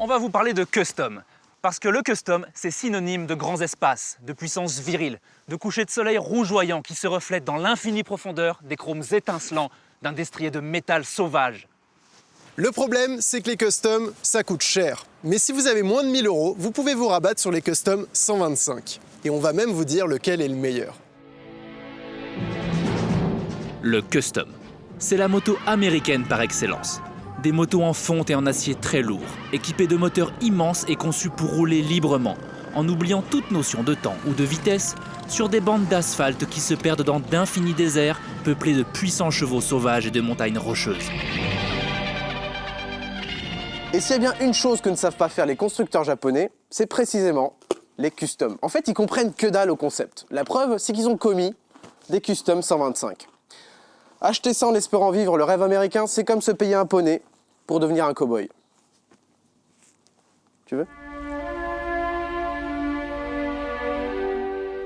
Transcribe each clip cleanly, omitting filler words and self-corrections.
On va vous parler de custom. Parce que le custom, c'est synonyme de grands espaces, de puissance virile, de couchers de soleil rougeoyants qui se reflètent dans l'infinie profondeur des chromes étincelants d'un destrier de métal sauvage. Le problème, c'est que les customs, ça coûte cher. Mais si vous avez moins de 1000 €, vous pouvez vous rabattre sur les customs 125. Et on va même vous dire lequel est le meilleur. Le custom, c'est la moto américaine par excellence. Des motos en fonte et en acier très lourd, équipées de moteurs immenses et conçues pour rouler librement, en oubliant toute notion de temps ou de vitesse, sur des bandes d'asphalte qui se perdent dans d'infinis déserts peuplés de puissants chevaux sauvages et de montagnes rocheuses. Et s'il y a bien une chose que ne savent pas faire les constructeurs japonais, c'est précisément les customs. En fait, ils comprennent que dalle au concept. La preuve, c'est qu'ils ont commis des customs 125. Acheter ça en espérant vivre le rêve américain, c'est comme se payer un poney pour devenir un cow-boy. Tu veux ?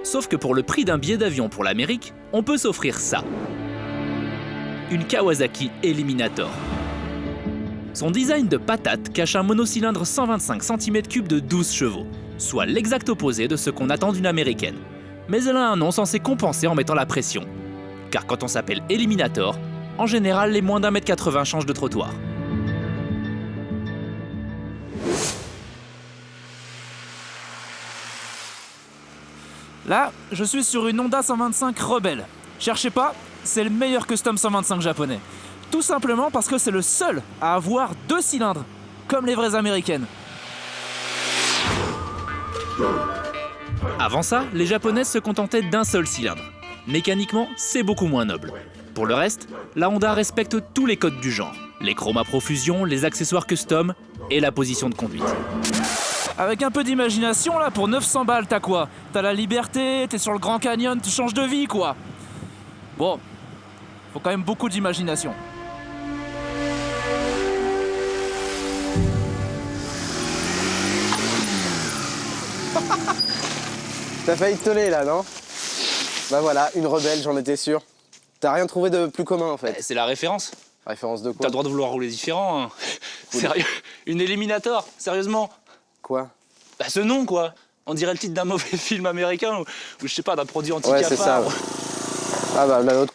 Sauf que pour le prix d'un billet d'avion pour l'Amérique, on peut s'offrir ça. Une Kawasaki Eliminator. Son design de patate cache un monocylindre 125 cm3 de 12 chevaux, soit l'exact opposé de ce qu'on attend d'une américaine. Mais elle a un nom censé compenser en mettant la pression. Car quand on s'appelle Eliminator, en général, les moins d'1m80 changent de trottoir. Là, je suis sur une Honda 125 Rebelle. Cherchez pas, c'est le meilleur custom 125 japonais. Tout simplement parce que c'est le seul à avoir 2 cylindres, comme les vraies américaines. Avant ça, les japonaises se contentaient d'un seul cylindre. Mécaniquement, c'est beaucoup moins noble. Pour le reste, la Honda respecte tous les codes du genre. Les chromes à profusion, les accessoires custom et la position de conduite. Avec un peu d'imagination, là, pour 900 balles, t'as quoi? T'as la liberté, t'es sur le Grand Canyon, tu changes de vie, quoi. Bon, faut quand même beaucoup d'imagination. T'as failli te toller là, non? Bah voilà, une rebelle, j'en étais sûr. T'as rien trouvé de plus commun en fait. C'est la référence. Référence de quoi? T'as le droit de vouloir rouler différent. Hein. Sérieux? Une Eliminator, sérieusement? Quoi? Bah ce nom, quoi. On dirait le titre d'un mauvais film américain ou je sais pas, d'un produit anti-cafard. Ouais, c'est ça. Ouais. Ah bah l'autre.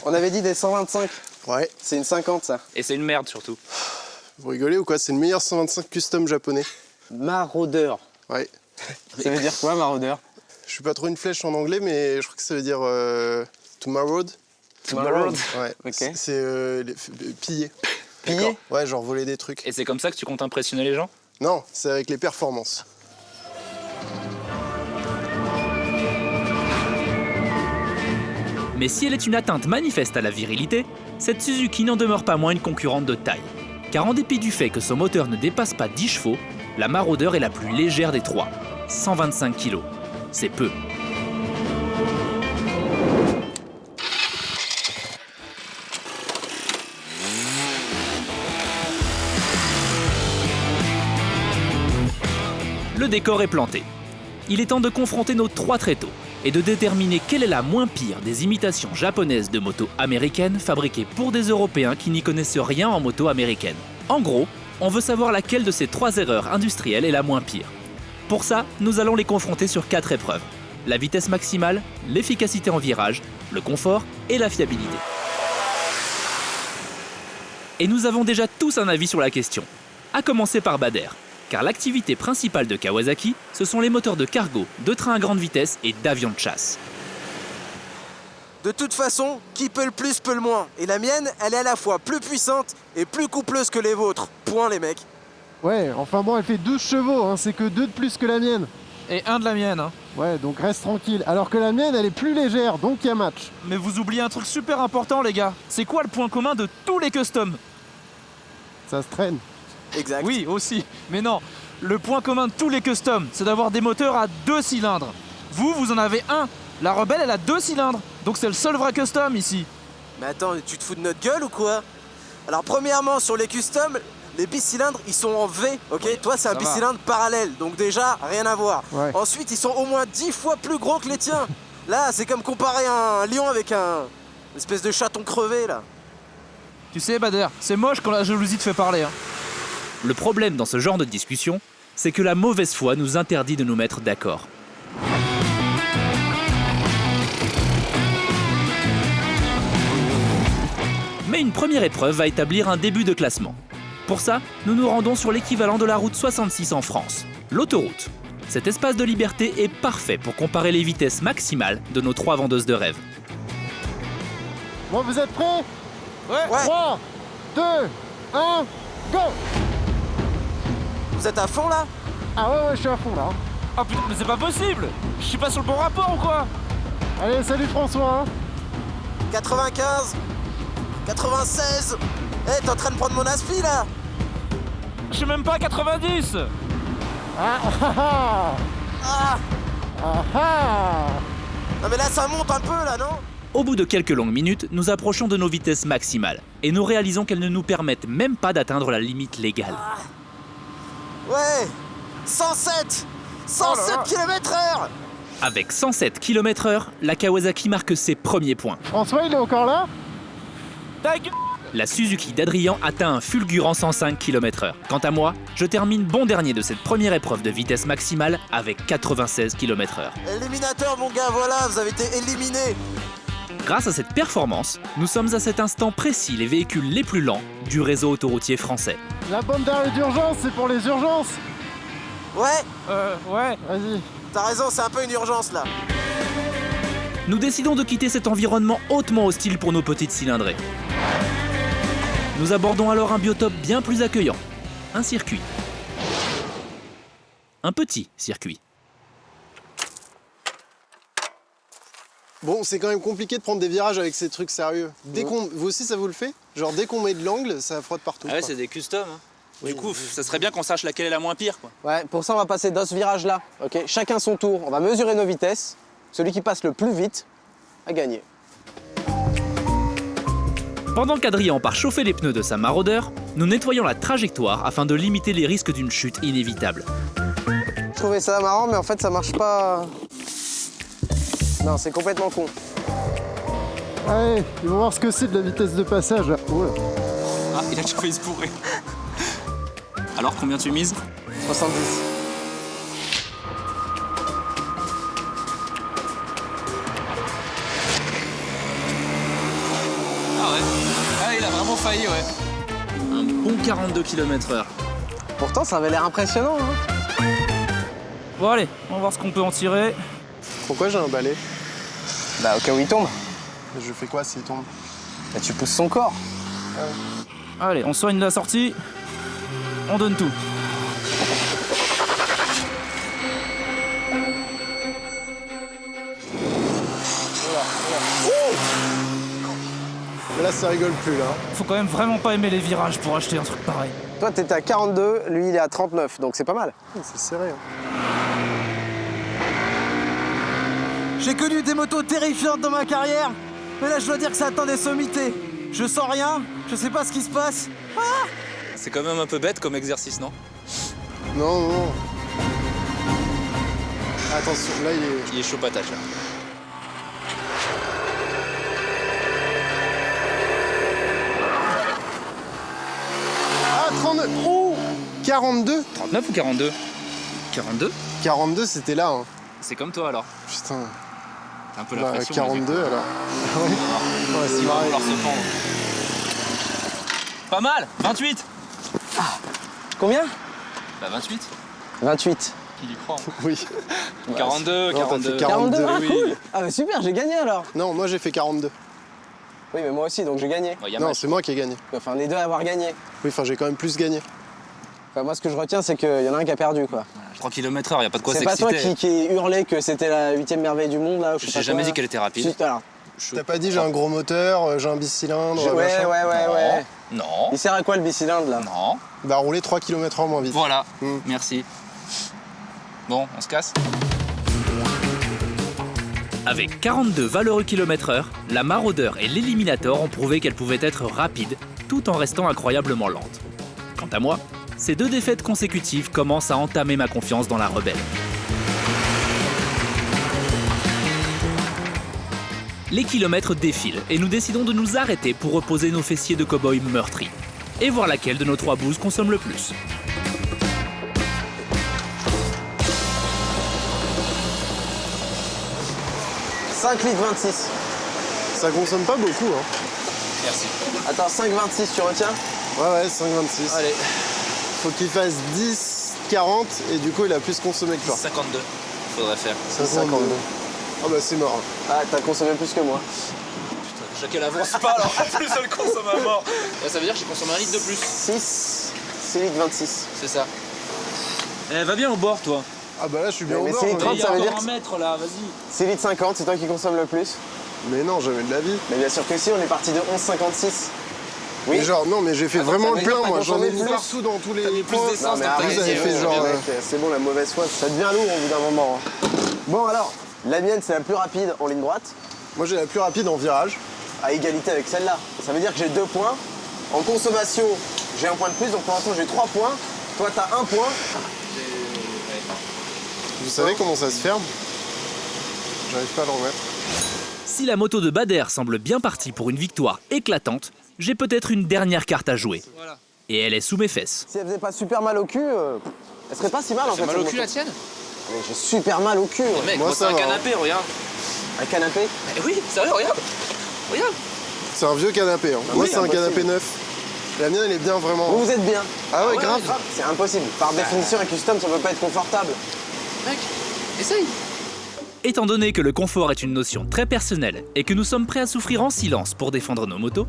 On avait dit des 125. Ouais. C'est une 50 ça. Et c'est une merde surtout. Vous rigolez ou quoi? C'est le meilleur 125 custom japonais. Maraudeur. Ouais. Ça veut dire quoi, maraudeur? Je suis pas trop une flèche en anglais, mais je crois que ça veut dire to maraud. Maraud. Ouais. Ok. C'est piller. Piller? Ouais, genre voler des trucs. Et c'est comme ça que tu comptes impressionner les gens? Non, c'est avec les performances. Mais si elle est une atteinte manifeste à la virilité, cette Suzuki n'en demeure pas moins une concurrente de taille. Car en dépit du fait que son moteur ne dépasse pas 10 chevaux, la Marauder est la plus légère des trois, 125 kg. C'est peu. Le décor est planté. Il est temps de confronter nos trois tréteaux et de déterminer quelle est la moins pire des imitations japonaises de motos américaines fabriquées pour des Européens qui n'y connaissent rien en moto américaine. En gros, on veut savoir laquelle de ces trois erreurs industrielles est la moins pire. Pour ça, nous allons les confronter sur 4 épreuves. La vitesse maximale, l'efficacité en virage, le confort et la fiabilité. Et nous avons déjà tous un avis sur la question. À commencer par Bader. Car l'activité principale de Kawasaki, ce sont les moteurs de cargo, de trains à grande vitesse et d'avions de chasse. De toute façon, qui peut le plus peut le moins. Et la mienne, elle est à la fois plus puissante et plus coupleuse que les vôtres. Point les mecs. Ouais, enfin bon, elle fait 12 chevaux, hein, c'est que 2 de plus que la mienne. Et 1 de la mienne, hein. Ouais, donc reste tranquille. Alors que la mienne, elle est plus légère, donc il y a match. Mais vous oubliez un truc super important, les gars. C'est quoi le point commun de tous les customs? Ça se traîne. Exact. Oui, aussi. Mais non, le point commun de tous les customs, c'est d'avoir des moteurs à 2 cylindres. Vous en avez un. La Rebelle, elle a 2 cylindres. Donc c'est le seul vrai custom ici. Mais attends, tu te fous de notre gueule ou quoi? Alors premièrement, sur les customs, les bicylindres, ils sont en V, ok? Oui, toi, c'est un ça va. bicylindre parallèle, donc déjà, rien à voir. Ouais. Ensuite, ils sont au moins 10 fois plus gros que les tiens. Là, c'est comme comparer un lion avec un espèce de chaton crevé, là. Tu sais, Bader, c'est moche quand la jalousie te fait parler, hein. Le problème dans ce genre de discussion, c'est que la mauvaise foi nous interdit de nous mettre d'accord. Mais une première épreuve va établir un début de classement. Pour ça, nous nous rendons sur l'équivalent de la route 66 en France, l'autoroute. Cet espace de liberté est parfait pour comparer les vitesses maximales de nos 3 vendeuses de rêve. Bon, vous êtes prêts? Ouais. 3, 2, 1, go! Vous êtes à fond là? Ah ouais, je suis à fond là. Oh putain, mais c'est pas possible! Je suis pas sur le bon rapport ou quoi? Allez, salut François. 95, 96. Eh, t'es en train de prendre mon aspi là? Je suis même pas à 90! Ah ah ah! Ah! Ah ah! Non mais là ça monte un peu là, non? Au bout de quelques longues minutes, nous approchons de nos vitesses maximales et nous réalisons qu'elles ne nous permettent même pas d'atteindre la limite légale. Ouais! 107! 107 km/h! Avec 107 km/h, la Kawasaki marque ses premiers points. François, il est encore là? Ta gueule! La Suzuki d'Adrien atteint un fulgurant 105 km/h. Quant à moi, je termine bon dernier de cette première épreuve de vitesse maximale avec 96 km/h. Éliminateur mon gars, voilà, vous avez été éliminé! Grâce à cette performance, nous sommes à cet instant précis les véhicules les plus lents du réseau autoroutier français. La bande d'arrêt d'urgence, c'est pour les urgences. Ouais, Ouais. Vas-y. t'as raison, c'est un peu une urgence là. Nous décidons de quitter cet environnement hautement hostile pour nos petites cylindrées. Nous abordons alors un biotope bien plus accueillant, un circuit. Un petit circuit. Bon, c'est quand même compliqué de prendre des virages avec ces trucs sérieux. Vous aussi, ça vous le fait? Genre, dès qu'on met de l'angle, ça frotte partout. Ah ouais, quoi. c'est des customs. Hein. Oui, Du coup, ça serait bien qu'on sache laquelle est la moins pire. Quoi. Ouais, pour ça, on va passer dans ce virage-là. Ok, chacun son tour. On va mesurer nos vitesses. Celui qui passe le plus vite a gagné. Pendant qu'Adrien part chauffer les pneus de sa Marauder, nous nettoyons la trajectoire afin de limiter les risques d'une chute inévitable. Je trouvais ça marrant, mais en fait, ça marche pas. Non, c'est complètement con. Allez, ils vont voir ce que c'est de la vitesse de passage là. Oh là. Ah, il a déjà failli se bourrer. Alors, combien tu mises? 70. Ah ouais. Ah, il a vraiment failli, ouais. Un bon 42 km/h. Pourtant, ça avait l'air impressionnant. Hein. Bon allez, on va voir ce qu'on peut en tirer. Pourquoi j'ai un balai? Bah, au cas où il tombe, Je fais quoi s'il tombe? bah, tu pousses son corps. Allez, on soigne la sortie. On donne tout. Mais là, ça rigole plus, là. Faut quand même vraiment pas aimer les virages pour acheter un truc pareil. Toi, t'étais à 42, lui, il est à 39, donc c'est pas mal. C'est serré. Hein. J'ai connu des motos terrifiantes dans ma carrière, mais là je dois dire que ça atteint des sommités. Je sens rien, je sais pas ce qui se passe. C'est quand même un peu bête comme exercice, non? Non, non, non. Attention, là, il est... Il est chaud patate, là. Ah, 39. Oh 42. 39 ou 42? 42? 42, c'était là. Hein. C'est comme toi, alors. Putain. T'as un peu la Bah, pression. 42, vas-y. alors. Ouais, c'est Il va pareil. vouloir se pendre. Pas mal! 28! Combien? Bah 28. 28. Il y croit. Hein. Oui. 42, Non, t'as fait 42. 42. Ah, oui. cool. Ah, bah super, j'ai gagné alors. Non, moi, j'ai fait 42. Oui, mais moi aussi, donc j'ai gagné. Ouais, y a Non, match. c'est moi qui ai gagné. Enfin, les deux à avoir gagné. Oui, enfin, j'ai quand même plus gagné. Enfin, moi, ce que je retiens, c'est qu'il y en a un qui a perdu, quoi. 3 km/h, y a pas de quoi C'est pas toi s'exciter. qui hurlait que c'était la 8e merveille du monde, là. ou je sais J'ai pas jamais quoi. dit qu'elle était rapide. Si, alors, T'as pas dit j'ai un gros moteur, j'ai un bicylindre, ouais, machin. ouais. Non. Il sert à quoi le bicylindre, là? Non. Va rouler 3 km/h moins vite. Voilà. Mm. Merci. Bon, on se casse. Avec 42 valeureux km/h, la Marauder et l'Eliminator ont prouvé qu'elle pouvait être rapide tout en restant incroyablement lente. Quant à moi, ces 2 défaites consécutives commencent à entamer ma confiance dans la rebelle. Les kilomètres défilent et nous décidons de nous arrêter pour reposer nos fessiers de cow-boy meurtris et voir laquelle de nos 3 bouses consomme le plus. 5 litres 26. Ça consomme pas beaucoup, hein. Merci. Attends, 5,26, tu retiens? Ouais, 5,26. Allez, Faut qu'il fasse 10, 40 et du coup il a plus consommé que toi. 52. Faudrait faire. 52. Ah bah c'est mort. Ah, t'as consommé plus que moi. Déjà qu'elle avance pas, alors en plus elle consomme à mort. Là, ça veut dire que j'ai consommé 1 litre de plus. 6 litres 26. C'est ça. Eh, va bien au bord, toi. Ah bah là je suis bien Mais au bord. c'est les hein. 30, Il y a ça veut encore dire un que- mètre là, vas-y. 6 litres 50, c'est toi qui consomme le plus. Mais non, jamais de la vie. Mais bien sûr que si, on est parti de 11,56. Oui. Mais genre, non, mais j'ai fait vraiment ça le veut dire plein, que moi. t'as J'en ai consommé mis plus. partout dans tous les T'as mis plus points. d'essence Non, mais dans ta arrête, vous avez fait genre. mec, c'est bon, la mauvaise foi, ça devient lourd au bout d'un moment. hein. Bon alors, la mienne c'est la plus rapide en ligne droite, Moi j'ai la plus rapide en virage. à égalité avec celle-là. Ça veut dire que j'ai 2 points. En consommation, j'ai 1 point de plus, donc pour l'instant j'ai 3 points. Toi t'as 1 point. Vous savez comment ça se ferme? J'arrive pas à le remettre. Si la moto de Bader semble bien partie pour une victoire éclatante, j'ai peut-être une dernière carte à jouer. Voilà. Et elle est sous mes fesses. Si elle faisait pas super mal au cul, elle serait pas si mal en fait. T'as mal au cette cul la moto. tienne? Mais j'ai super mal au cul. Mec, Moi, moi c'est ça un va, canapé, regarde. Un canapé. Eh oui, sérieux, regarde. Regarde. C'est un vieux canapé. Hein. Moi oui, c'est un impossible. canapé neuf. La mienne elle est bien vraiment. Vous êtes bien. Ah ouais, ouais, grave. C'est impossible. Par définition, un custom, ça peut pas être confortable. Mec, essaye. Étant donné que le confort est une notion très personnelle et que nous sommes prêts à souffrir en silence pour défendre nos motos,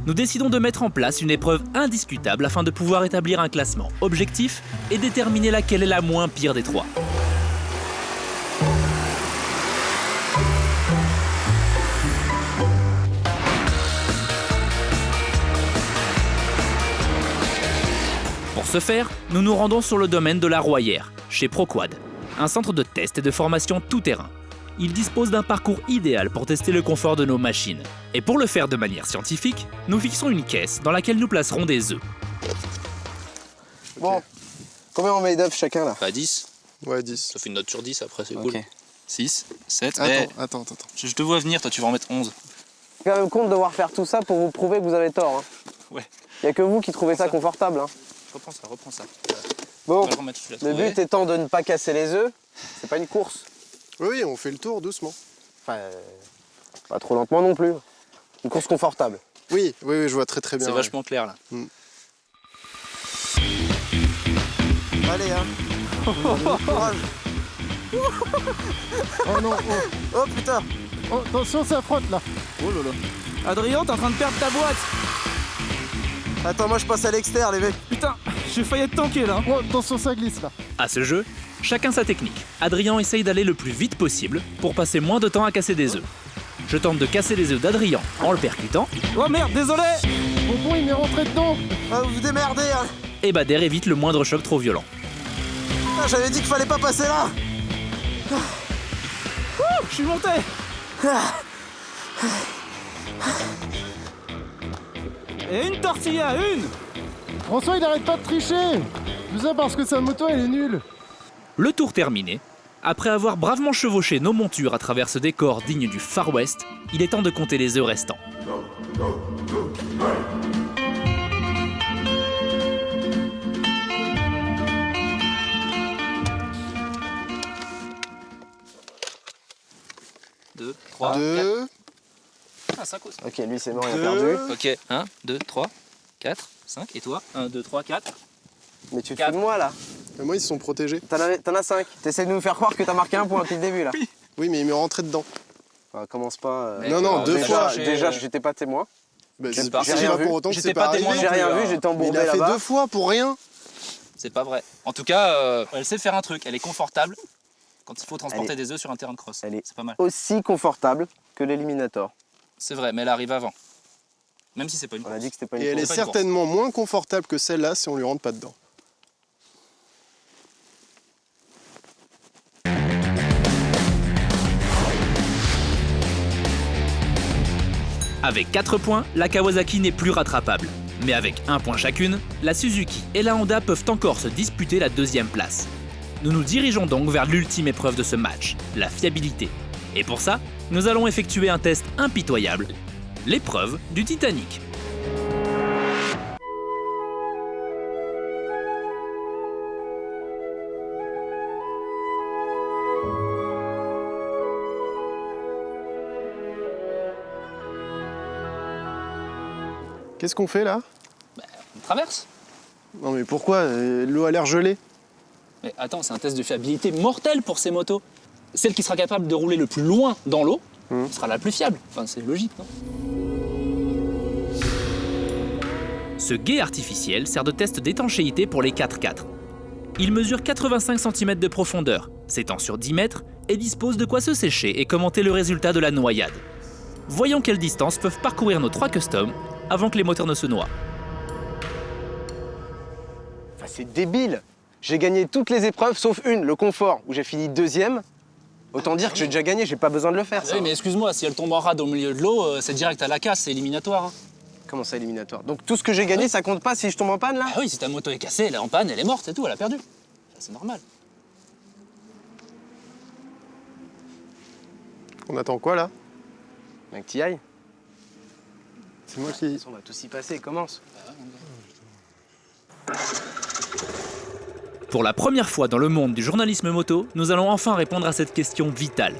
nous décidons de mettre en place une épreuve indiscutable afin de pouvoir établir un classement objectif et déterminer laquelle est la moins pire des trois. Pour ce faire, nous nous rendons sur le domaine de la Royère, chez ProQuad, un centre de test et de formation tout-terrain. Il dispose d'un parcours idéal pour tester le confort de nos machines. Et pour le faire de manière scientifique, nous fixons une caisse dans laquelle nous placerons des œufs. Bon, combien on met d'œufs chacun là? Bah 10. Ouais, 10. Ça fait une note sur 10 après, c'est Ok. cool. 6, 7. Attends. Je te vois venir, toi tu vas en mettre 11. C'est quand même con de devoir faire tout ça pour vous prouver que vous avez tort. Hein. Ouais. Y a que vous qui trouvez ça confortable. Hein. Reprends ça. Bon, On va le remettre, tu l'as le trouvé. but étant de ne pas casser les œufs, c'est pas une course. Oui, on fait le tour doucement. Enfin, pas trop lentement non plus. Une course confortable. Oui, je vois très bien. C'est ouais. vachement clair là. Allez, hein. Courage. Oh non, Oh putain. oh, attention, ça frotte là. Oh là là. Adrien, t'es en train de perdre ta boîte. Attends, moi je passe à l'extérieur, les mecs. Putain, j'ai failli être tanké là. Oh, attention, ça glisse là. À ce jeu, chacun sa technique. Adrien essaye d'aller le plus vite possible pour passer moins de temps à casser des œufs. Je tente de casser les œufs d'Adrien en le percutant, Oh merde, désolé. Bonbon, il m'est rentré dedans. Ah, vous vous démerdez, hein. et Bader évite le moindre choc trop violent. Ah, j'avais dit qu'il fallait pas passer là. Je suis monté. Et une tortilla, une. François, il arrête pas de tricher. Tout ça parce que sa moto, elle est nulle. Le tour terminé, après avoir bravement chevauché nos montures à travers ce décor digne du Far West, il est temps de compter les œufs restants. Deux, 3, 2, Ah, 5 aussi. Ok, lui c'est mort, il a perdu. Ok, 1, 2, 3, 4, 5. Et toi 1, 2, 3, 4. Mais tu te fous de moi là. moi ils sont protégés. T'en as 5. T'essaies de nous faire croire que t'as marqué un point depuis le début là. Oui, mais il m'est rentré dedans. Enfin, commence pas. Non, deux fois. Déjà, j'étais pas témoin. Bah, J'ai c'est pas- c'est j'ai pas rien pour vu. autant que J'étais c'est pas pas témoin arrivé. J'ai rien vu, j'étais Mais il embourbé a fait là-bas. 2 fois pour rien. C'est pas vrai. En tout cas, elle sait faire un truc. Elle est confortable quand il faut transporter Elle des œufs sur un terrain de cross. elle est- C'est pas mal. Aussi confortable que l'Eliminator. C'est vrai, mais elle arrive avant. Même si c'est pas une On a course. dit que c'était pas une Et elle est course. pas une course. certainement moins confortable que celle-là si on lui rentre pas dedans. Avec 4 points, la Kawasaki n'est plus rattrapable. Mais avec 1 point chacune, la Suzuki et la Honda peuvent encore se disputer la deuxième place. Nous nous dirigeons donc vers l'ultime épreuve de ce match, la fiabilité. Et pour ça, nous allons effectuer un test impitoyable, l'épreuve du Titanic. Qu'est-ce qu'on fait là? On traverse. Non mais pourquoi? L'eau a l'air gelée. Mais attends, c'est un test de fiabilité mortel pour ces motos. Celle qui sera capable de rouler le plus loin dans l'eau sera la plus fiable. Enfin, c'est logique, non? Ce gué artificiel sert de test d'étanchéité pour les 4x4. Il mesure 85 cm de profondeur, s'étend sur 10 mètres et dispose de quoi se sécher et commenter le résultat de la noyade. Voyons quelle distance peuvent parcourir nos 3 customs avant que les moteurs ne se noient. Enfin, c'est débile. J'ai gagné toutes les épreuves sauf une, le confort, où j'ai fini 2e. Autant dire que j'ai déjà gagné, j'ai pas besoin de le faire, ça. Oui, mais excuse-moi, si elle tombe en rade au milieu de l'eau, c'est direct à la casse, c'est éliminatoire. Hein. Comment ça, éliminatoire? Donc tout ce que j'ai gagné, ça compte pas si je tombe en panne, là? Ah oui, si ta moto est cassée, elle est en panne, elle est morte, c'est tout, elle a perdu. Ça, c'est normal. On attend quoi là? Mec, t'y ailles? C'est moi qui... On va tous y passer, commence. Pour la première fois dans le monde du journalisme moto, nous allons enfin répondre à cette question vitale.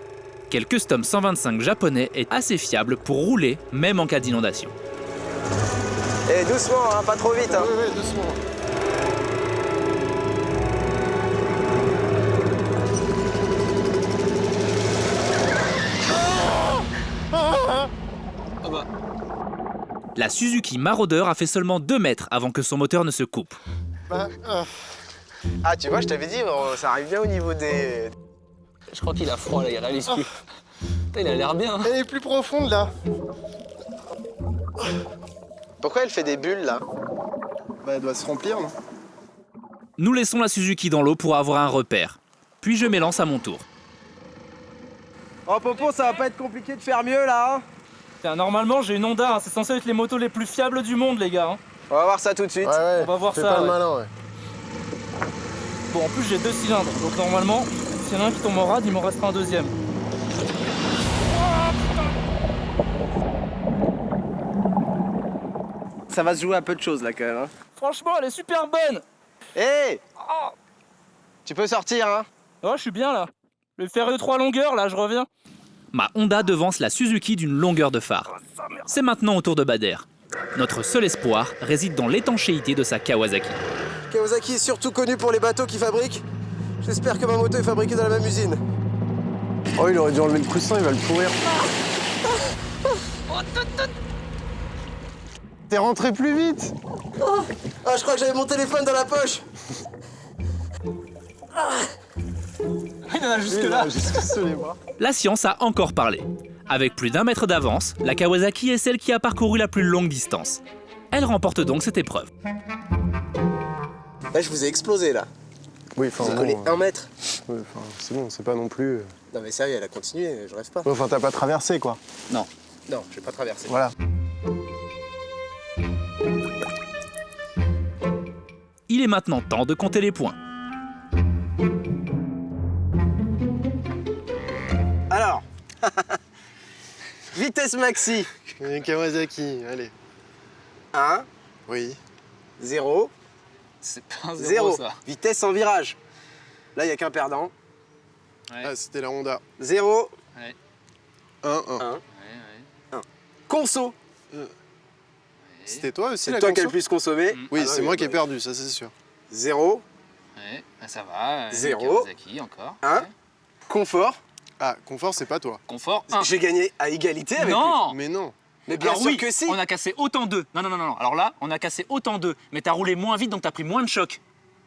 Quel custom 125 japonais est assez fiable pour rouler, même en cas d'inondation? Eh, doucement, hein, pas trop vite, hein. Oui, doucement. La Suzuki Marauder a fait seulement 2 mètres avant que son moteur ne se coupe. Ah, tu vois, je t'avais dit, ça arrive bien au niveau des... Je crois qu'il a froid, là, il réalise plus. Putain, il a l'air bien. Hein. Elle est plus profonde là. Pourquoi elle fait des bulles, là? Bah elle doit se remplir, non? Nous laissons la Suzuki dans l'eau pour avoir un repère. Puis je m'élance à mon tour. Oh, Popo, ça va pas être compliqué de faire mieux, là, hein? Tiens, normalement, j'ai une Honda, hein. C'est censé être les motos les plus fiables du monde, les gars. Hein. On va voir ça tout de suite. Ouais, On va voir fais ça, pas le ouais. malin, ouais. Bon, en plus, j'ai 2 cylindres, donc normalement, s'il y en a un qui tombe en rade, il m'en restera un deuxième. Ça va se jouer à peu de choses, là, quand même, hein. Franchement, elle est super bonne. Hé Oh, Tu peux sortir, hein? oh je suis bien, là. Le faire 3 longueurs, là, je reviens. Ma Honda devance la Suzuki d'une longueur de phare. C'est maintenant au tour de Bader. Notre seul espoir réside dans l'étanchéité de sa Kawasaki. Kawasaki est surtout connu pour les bateaux qu'il fabrique. J'espère que ma moto est fabriquée dans la même usine. Oh, il aurait dû enlever le coussin, il va le pourrir. T'es rentré plus vite. Ah, je crois que j'avais mon téléphone dans la poche. Il en a jusque là. Jusque sous les bras. La science a encore parlé. Avec plus d'1 mètre d'avance, la Kawasaki est celle qui a parcouru la plus longue distance. Elle remporte donc cette épreuve. Là, je vous ai explosé, là. Oui, enfin J'ai bon, collé 1 mètre. ouais, enfin, c'est bon, c'est pas non plus... Non, mais sérieux, elle a continué, je rêve pas. Ouais, enfin, t'as pas traversé, quoi. Non. Non, je vais pas traverser. Voilà. Il est maintenant temps de compter les points. Alors, vitesse maxi, Et Kawasaki, allez. 1, Oui. 0, C'est pas un 0. ça. Vitesse en virage. Là, il n'y a qu'un perdant. Ouais. Ah, c'était la Honda. 0, 1, 1. 1. Conso. C'était toi aussi, C'est la toi qui as le conso plus consommé. Oui, Ah non, c'est mais moi qui ai ouais. perdu, ça c'est sûr. 0, Ouais, ça va. 0. Kawasaki encore. 1. Ouais. Confort. Ah, confort, c'est pas toi. Confort 1. J'ai gagné à égalité avec lui. Non. Mais non. Mais bien Alors sûr oui, que si. on a cassé autant d'eux. Non. Alors là, on a cassé autant d'eux. Mais t'as roulé moins vite, donc t'as pris moins de choc.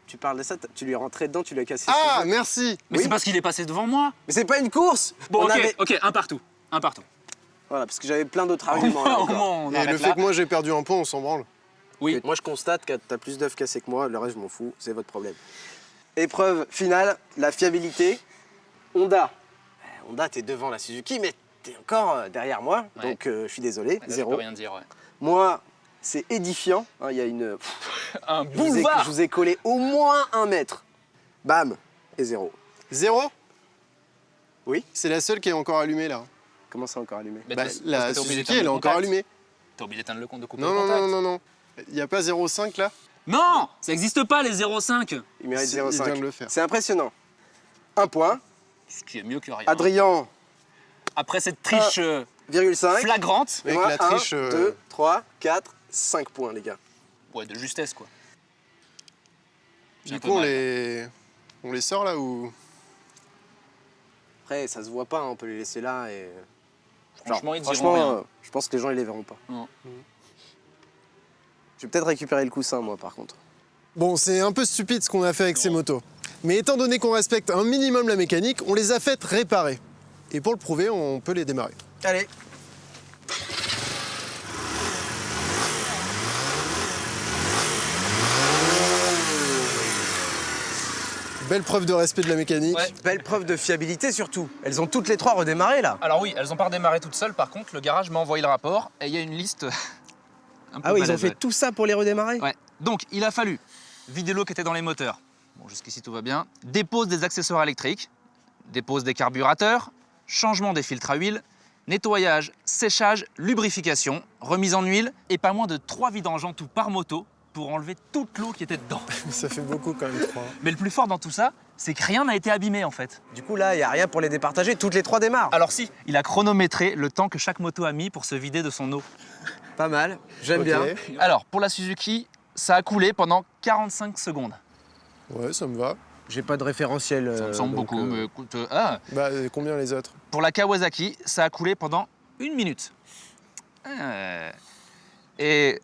Tu parles de ça, tu lui es rentré dedans, tu lui as cassé Ah, ses yeux. merci. Mais Oui. c'est parce qu'il est passé devant moi. Mais c'est pas une course. Bon, On ok, avait- ok, un partout. Voilà, parce que j'avais plein d'autres arguments. là, Au encore. moins, on Et arrête le là. fait que moi j'ai perdu un point, on s'en branle. Oui. Moi, je constate que t'as plus d'œufs cassés que moi, le reste, je m'en fous, c'est votre problème. Épreuve finale, la fiabilité. Honda. Honda, t'es devant la Suzuki, mais t'es encore derrière moi, Ouais. donc je suis désolé, Là, je 0. peux rien dire, ouais. Moi, c'est édifiant, hein, il y a une... Un Je boulevard. vous ai collé au moins 1 mètre. Bam, et 0. 0. Oui. C'est la seule qui est encore allumée là. Comment ça encore allumé? Mais Bah, parce la que t'as oublié Suzuki, d'éteindre elle est le encore contact. allumée. T'as oublié d'éteindre le compte de couper Non, le non, contact. non. Il n'y a pas 0,5 là? Non, ça existe pas les 0,5. Il mérite Il vient 0,5. de le faire. C'est impressionnant. 1 point. Ce qui est mieux que rien. Adrien, Après cette triche 0,5. flagrante, Et Avec moi, la triche, 1, 2, 3, 4, 5 points, les gars. Ouais, de justesse, quoi. J'ai Du un peu coup, mal. on les sort là ou... Après, ça se voit pas, hein, on peut les laisser là et... Franchement, ils diront franchement, rien. je pense que les gens, ils les verront pas. Non. Je vais peut-être récupérer le coussin, moi, par contre. Bon, c'est un peu stupide ce qu'on a fait avec ces motos. Mais étant donné qu'on respecte un minimum la mécanique, on les a faites réparer. Et pour le prouver, on peut les démarrer. Allez. Belle preuve de respect de la mécanique. Ouais. Belle preuve de fiabilité, surtout. Elles ont toutes les 3 redémarré, là. Alors oui, elles ont pas redémarré toutes seules, par contre, le garage m'a envoyé le rapport et il y a une liste un peu Ah oui, ils ont balèze, fait ouais. tout ça pour les redémarrer? Ouais. Donc, il a fallu vider l'eau qui était dans les moteurs. Bon, jusqu'ici, tout va bien. Dépose des accessoires électriques, dépose des carburateurs, changement des filtres à huile, nettoyage, séchage, lubrification, remise en huile et pas moins de 3 vidanges en tout par moto pour enlever toute l'eau qui était dedans. Ça fait beaucoup quand même, 3. Mais le plus fort dans tout ça, c'est que rien n'a été abîmé en fait. Du coup, là, il n'y a rien pour les départager. Toutes les 3 démarrent. Alors si, il a chronométré le temps que chaque moto a mis pour se vider de son eau. Pas mal. J'aime Ok. bien. Alors, pour la Suzuki, ça a coulé pendant 45 secondes. Ouais, ça me va. J'ai pas de référentiel. Ça me semble donc, beaucoup, mais écoute... ah, Bah, combien les autres? pour la Kawasaki, ça a coulé pendant 1 minute. Et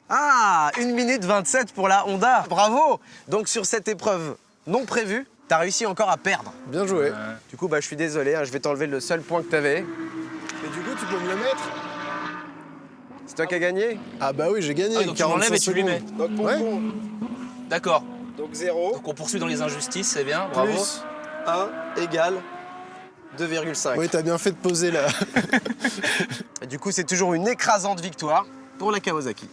Ah, 1 minute 27 pour la Honda. Bravo. Donc, sur cette épreuve non prévue, t'as réussi encore à perdre. Bien joué. Du coup, bah, je suis désolé, hein, je vais t'enlever le seul point que t'avais. Et du coup, tu peux me le mettre? C'est toi qui as gagné. Ah bah oui, j'ai gagné. Ah oui, donc tu l'enlèves et tu lui mets. Donc, mon Ouais. point. d'accord. Donc, 0 Donc on poursuit dans les injustices, c'est bien, bravo. plus 1 égale 2,5. Oui, t'as bien fait de poser là. Et du coup, c'est toujours une écrasante victoire pour la Kawasaki.